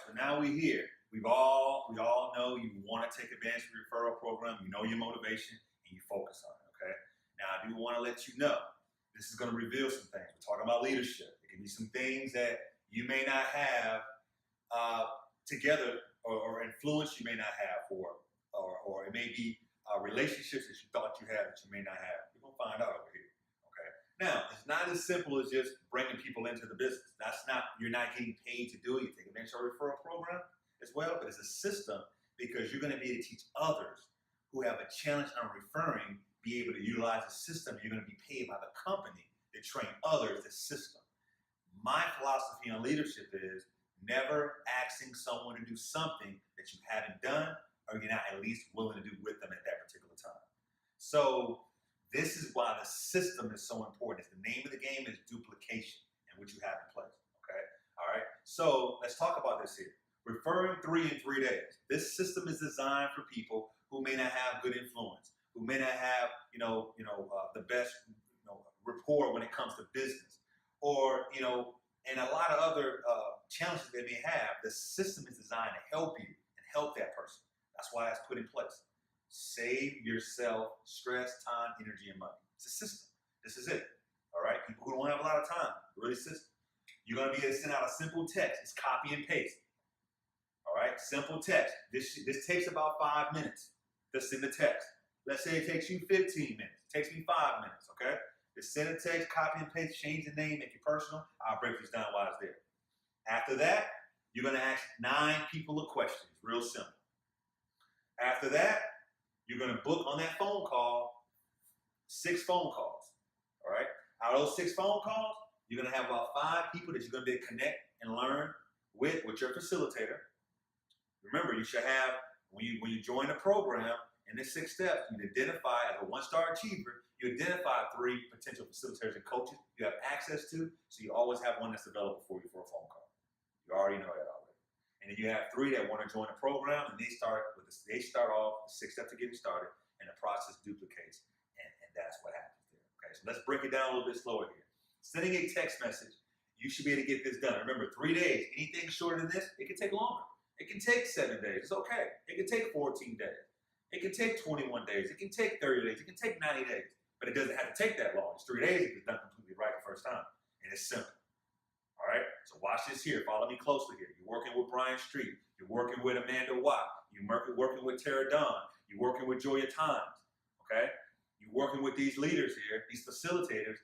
So now we're here. We all know you want to take advantage of the referral program. You know your motivation and you focus on it. Okay. Now I do want to let you know this is going to reveal some things. We're talking about leadership. There can be some things that you may not have together or influence you may not have, or it may be relationships that you thought you had that you may not have. We're gonna find out over here. Okay. Now it's not as simple as just bringing people into the business. You're not getting paid to do it. You take advantage of a referral program as well, but it's a system because you're going to be able to teach others who have a challenge on referring, be able to utilize the system. You're going to be paid by the company to train others the system. My philosophy on leadership is never asking someone to do something that you haven't done or you're not at least willing to do with them at that particular time. So this is why the system is so important. It's the name of the game is duplication and what you have in place. Okay. All right. So let's talk about this here. Referring 3 in 3 days. This system is designed for people who may not have good influence, who may not have, the best, rapport when it comes to business, or, and a lot of other challenges they may have. The system is designed to help you and help that person. That's why it's put in place. Save yourself stress, time, energy, and money. It's a system. This is it. All right. People who don't have a lot of time, really system. You're going to be able to send out a simple text. It's copy and paste. All right, simple text. This takes about 5 minutes to send the text. Let's say it takes you 15 minutes. It takes me 5 minutes, okay? Just send a text, copy and paste, change the name, make it personal. I'll break this down while it's there. After that, you're going to ask 9 people a question. Real simple. After that, you're going to book on that phone call 6 phone calls, all right? Out of those 6 phone calls, you're going to have about 5 people that you're going to be able to connect and learn with your facilitator. Remember, you should have, when you join the program, in the 6 steps, you identify as a 1-star achiever, you identify 3 potential facilitators and coaches you have access to, so you always have one that's available for you for a phone call. You already know that already. And then you have 3 that want to join the program, and they start off the 6 steps to getting started, and the process duplicates, and that's what happens there. Okay, so let's break it down a little bit slower here. Sending a text message, you should be able to get this done. Remember, 3 days. Anything shorter than this, it can take longer. It can take 7 days. It's okay. It can take 14 days. It can take 21 days. It can take 30 days. It can take 90 days. But it doesn't have to take that long. It's 3 days if it's done completely right the first time. And it's simple. All right? So watch this here. Follow me closely here. You're working with Brian Street. You're working with Amanda Watt. You're working with Tara Dunn. You're working with Joya Times. Okay? You're working with these leaders here, these facilitators.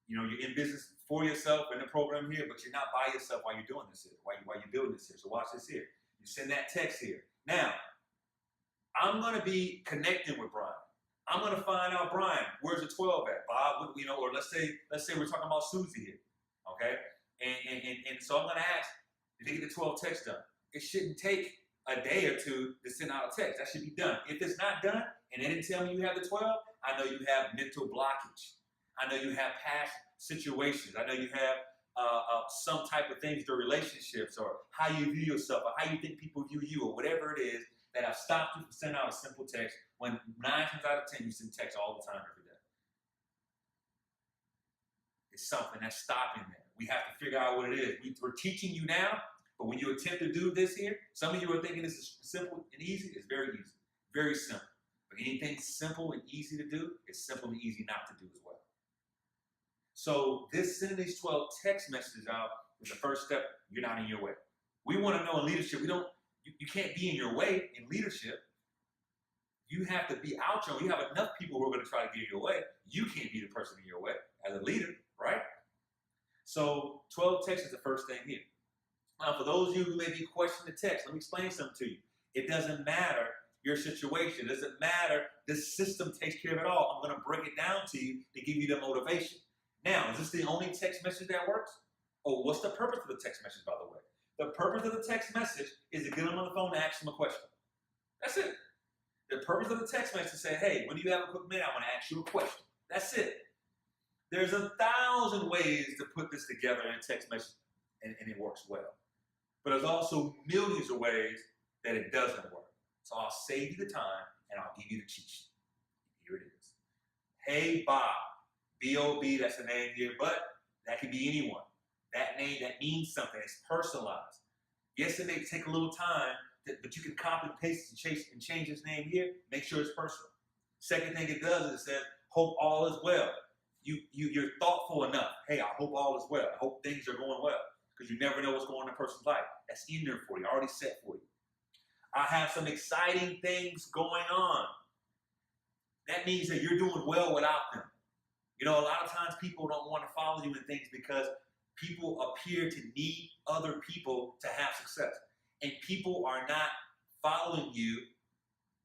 You're in business for yourself in the program here, but you're not by yourself while you're doing this here, while you're building this here. So watch this here. You send that text here. Now, I'm going to be connecting with Brian. I'm going to find out, Brian, where's the 12 at? Bob, or let's say we're talking about Susie here, okay? And so I'm going to ask, did they get the 12 text done? It shouldn't take a day or 2 to send out a text. That should be done. If it's not done and they didn't tell me you have the 12, I know you have mental blockage. I know you have past situations. I know you have some type of things, your relationships, or how you view yourself, or how you think people view you, or whatever it is that have stopped you from sending out a simple text when 9 times out of 10 you send text all the time every day. It's something that's stopping that. We have to figure out what it is. We're teaching you now, but when you attempt to do this here, some of you are thinking this is simple and easy. It's very easy, very simple. But anything simple and easy to do is simple and easy not to do as well. So sending these 12 text messages out is the first step. You're not in your way. We want to know in leadership, you can't be in your way in leadership. You have to be out your way. You have enough people who are going to try to get in your way. You can't be the person in your way as a leader, right? So 12 texts is the first thing here. Now, for those of you who may be questioning the text, let me explain something to you. It doesn't matter your situation. It doesn't matter. This system takes care of it all. I'm going to break it down to you to give you the motivation. Now, is this the only text message that works? Oh, what's the purpose of the text message, by the way? The purpose of the text message is to get them on the phone and ask them a question. That's it. The purpose of the text message is to say, hey, when you have a quick minute, I want to ask you a question. That's it. There's 1,000 ways to put this together in a text message, and it works well. But there's also millions of ways that it doesn't work. So I'll save you the time, and I'll give you the cheat sheet. Here it is. Hey, Bob. B-O-B, that's the name here, but that could be anyone. That name, that means something. It's personalized. Yes, it may take a little time, but you can copy and paste and change his name here. Make sure it's personal. Second thing it does is it says, hope all is well. You're thoughtful enough. Hey, I hope all is well. I hope things are going well. Because you never know what's going on in a person's life. That's in there for you, already set for you. I have some exciting things going on. That means that you're doing well without them. You know, a lot of times people don't want to follow you in things because people appear to need other people to have success. And people are not following you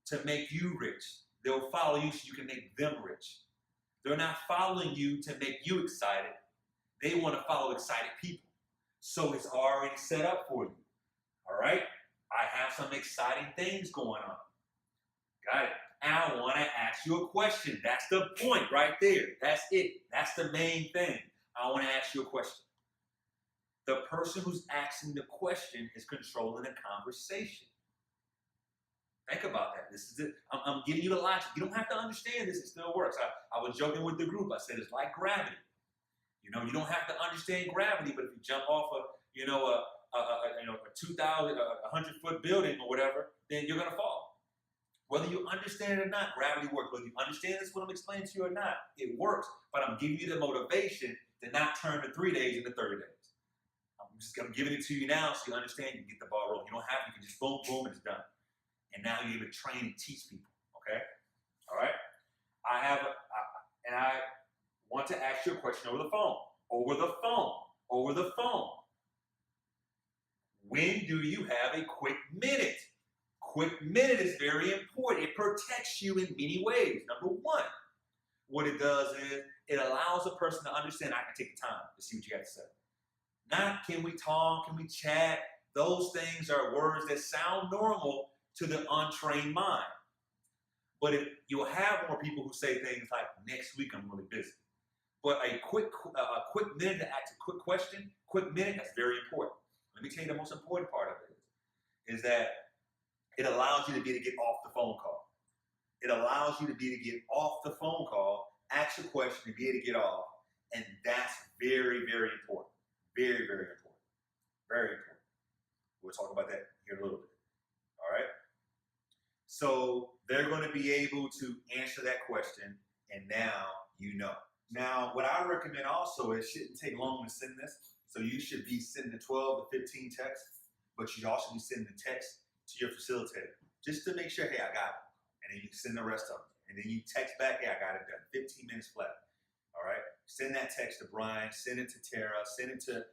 to make you rich. They'll follow you so you can make them rich. They're not following you to make you excited. They want to follow excited people. So it's already set up for you. All right? I have some exciting things going on. Got it? And I want to ask you a question. That's the point right there. That's it. That's the main thing. I want to ask you a question. The person who's asking the question is controlling the conversation. Think about that. This is it. I'm giving you the logic. You don't have to understand this. It still works. I was joking with the group. I said it's like gravity. You know, you don't have to understand gravity, but if you jump off a 100-foot building or whatever, then you're gonna fall. Whether you understand it or not, gravity works. Whether you understand this, what I'm explaining to you or not, it works. But I'm giving you the motivation to not turn the 3 days into 30 days. I'm giving it to you now so you understand. You can get the ball rolling. You don't have. You can just boom, boom, and it's done. And now you're able to train and teach people. Okay, all right. I want to ask you a question over the phone. Over the phone. Over the phone. When do you have a quick minute? Quick minute is very important. It protects you in many ways. Number one, what it does is it allows a person to understand I can take the time to see what you got to say. Not can we talk, can we chat? Those things are words that sound normal to the untrained mind. But if you'll have more people who say things like, next week I'm really busy. But a quick minute to ask a quick question, quick minute, that's very important. Let me tell you the most important part of it is that it allows you to be able to get off the phone call. It allows you to be able to get off the phone call, ask a question, and be able to get off. And that's very, very important. Very, very important. Very important. We'll talk about that here in a little bit. All right? So they're going to be able to answer that question, and now you know. Now, what I recommend also is it shouldn't take long to send this. So you should be sending the 12 to 15 texts, but you should also be sending the text to your facilitator just to make sure, hey, I got it. And then you send the rest of them. And then you text back, hey, I got it done. 15 minutes flat. All right? Send that text to Brian, send it to Tara, send it to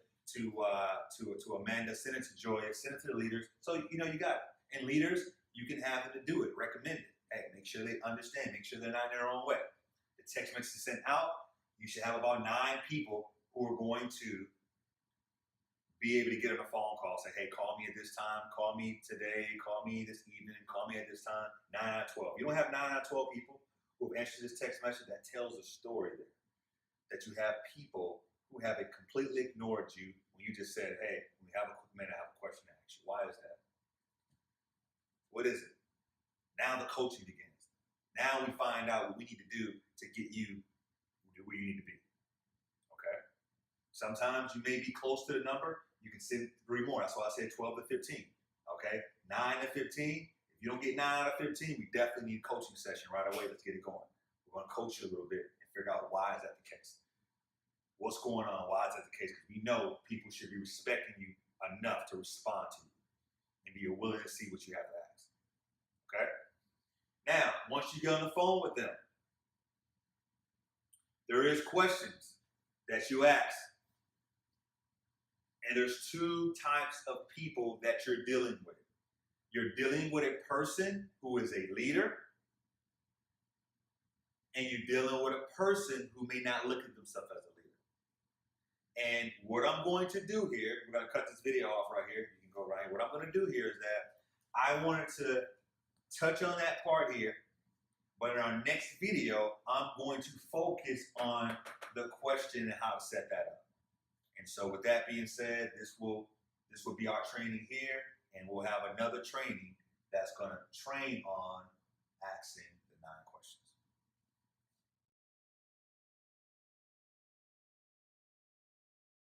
Amanda, send it to Joya, send it to the leaders. So, you know, you got it. And leaders, you can have them to do it, recommend it. Hey, make sure they understand, make sure they're not in their own way. The text message is sent out. You should have about 9 people who are going to be able to get on a phone call, say, hey, call me at this time, call me today, call me this evening, call me at this time, 9 out of 12. You don't have 9 out of 12 people who have answered this text message. That tells a story there. That you have people who have completely ignored you when you just said, hey, we have a quick minute, I have a question to ask you. Why is that? What is it? Now the coaching begins. Now we find out what we need to do to get you where you need to be. Okay? Sometimes you may be close to the number. You can send 3 more. That's why I said 12 to 15. Okay? 9 to 15. If you don't get 9 out of 15, we definitely need a coaching session right away. Let's get it going. We're going to coach you a little bit and figure out why is that the case. What's going on? Why is that the case? Because we know people should be respecting you enough to respond to you and be willing to see what you have to ask. Okay? Now, once you get on the phone with them, there is questions that you ask. And there's 2 types of people that you're dealing with. You're dealing with a person who is a leader, and you're dealing with a person who may not look at themselves as a leader. And what I'm going to do here, we're going to cut this video off right here. You can go right here. What I'm going to do here is that I wanted to touch on that part here, but in our next video, I'm going to focus on the question and how to set that up. And so with that being said, this will be our training here, and we'll have another training that's going to train on asking